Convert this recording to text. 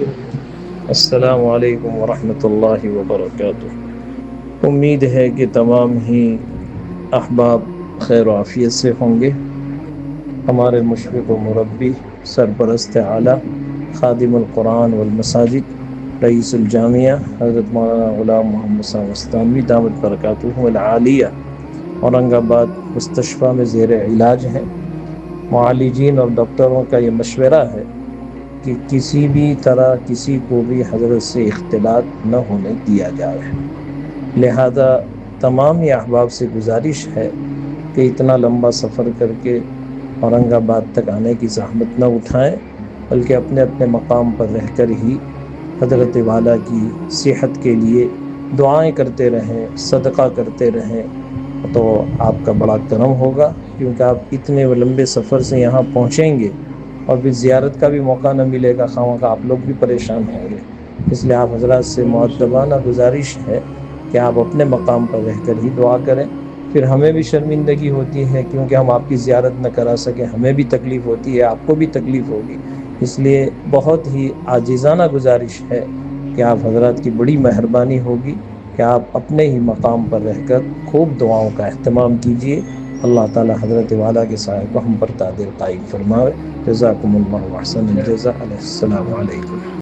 السلام علیکم ورحمۃ اللہ وبرکاتہ۔ امید ہے کہ تمام ہی احباب خیر و عافیت سے ہوں گے۔ ہمارے مشفق و مربی، سرپرست اعلیٰ، خادم القرآن والمساجد، رئیس الجامعہ حضرت مولانا غلام محمد صاحب وستانوی دامت برکاتہ العالیہ اورنگ آباد مستشفیٰ میں زیر علاج ہیں۔ معالجین اور ڈاکٹروں کا یہ مشورہ ہے کہ کسی بھی طرح کسی کو بھی حضرت سے اختلاط نہ ہونے دیا جائے، لہذا تمام ہی احباب سے گزارش ہے کہ اتنا لمبا سفر کر کے اورنگ آباد تک آنے کی زحمت نہ اٹھائیں، بلکہ اپنے اپنے مقام پر رہ کر ہی حضرت والا کی صحت کے لیے دعائیں کرتے رہیں، صدقہ کرتے رہیں، تو آپ کا بڑا کرم ہوگا، کیونکہ آپ اتنے لمبے سفر سے یہاں پہنچیں گے اور پھر زیارت کا بھی موقع نہ ملے گا، خواہ آپ لوگ بھی پریشان ہوں گے۔ اس لیے آپ حضرات سے مؤدبانہ گزارش ہے کہ آپ اپنے مقام پر رہ کر ہی دعا کریں۔ پھر ہمیں بھی شرمندگی ہوتی ہے، کیونکہ ہم آپ کی زیارت نہ کرا سکیں، ہمیں بھی تکلیف ہوتی ہے، آپ کو بھی تکلیف ہوگی۔ اس لیے بہت ہی عاجزانہ گزارش ہے کہ آپ حضرات کی بڑی مہربانی ہوگی کہ آپ اپنے ہی مقام پر رہ کر خوب دعاؤں کا اہتمام کیجیے۔ اللہ تعالی حضرت والا کے سائے کو ہم پر قادر قائم فرمائے۔ جزاکم اللہ احسن الجزاء۔ السلام علیکم۔